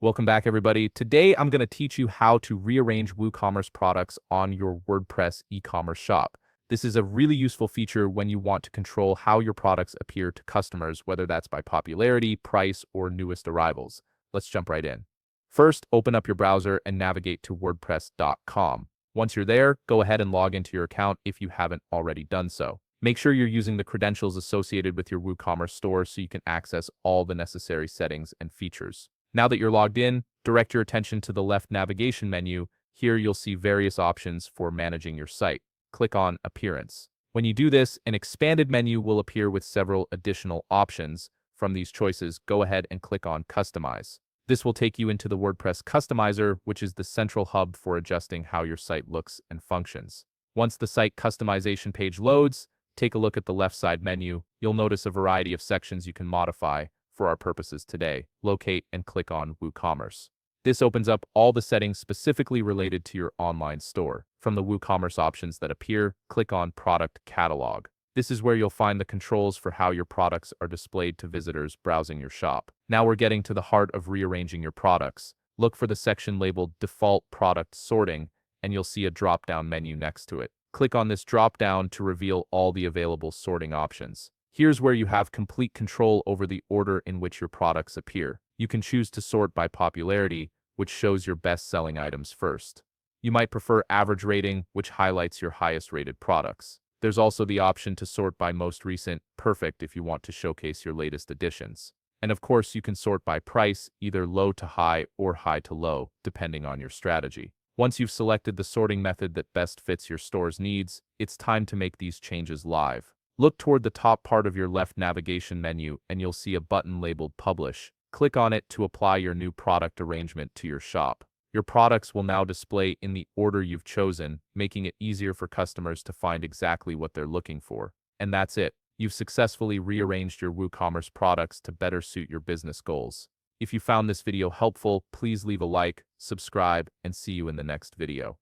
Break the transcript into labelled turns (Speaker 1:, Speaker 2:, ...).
Speaker 1: Welcome back, everybody. Today, I'm going to teach you how to rearrange WooCommerce products on your WordPress e-commerce shop. This is a really useful feature when you want to control how your products appear to customers, whether that's by popularity, price, or newest arrivals. Let's jump right in. First, open up your browser and navigate to WordPress.com. Once you're there, go ahead and log into your account if you haven't already done so. Make sure you're using the credentials associated with your WooCommerce store so you can access all the necessary settings and features. Now that you're logged in, direct your attention to the left navigation menu. Here you'll see various options for managing your site. Click on Appearance. When you do this, an expanded menu will appear with several additional options. From these choices, go ahead and click on Customize. This will take you into the WordPress Customizer, which is the central hub for adjusting how your site looks and functions. Once the site customization page loads, take a look at the left side menu. You'll notice a variety of sections you can modify. For our purposes today, locate and click on WooCommerce. This opens up all the settings specifically related to your online store. From the WooCommerce options that appear, click on Product Catalog. This is where you'll find the controls for how your products are displayed to visitors browsing your shop. Now we're getting to the heart of rearranging your products. Look for the section labeled Default Product Sorting, and you'll see a drop-down menu next to it. Click on this drop-down to reveal all the available sorting options. Here's where you have complete control over the order in which your products appear. You can choose to sort by popularity, which shows your best-selling items first. You might prefer average rating, which highlights your highest-rated products. There's also the option to sort by most recent, perfect if you want to showcase your latest additions. And of course, you can sort by price, either low to high or high to low, depending on your strategy. Once you've selected the sorting method that best fits your store's needs, it's time to make these changes live. Look toward the top part of your left navigation menu and you'll see a button labeled Publish. Click on it to apply your new product arrangement to your shop. Your products will now display in the order you've chosen, making it easier for customers to find exactly what they're looking for. And that's it. You've successfully rearranged your WooCommerce products to better suit your business goals. If you found this video helpful, please leave a like, subscribe, and see you in the next video.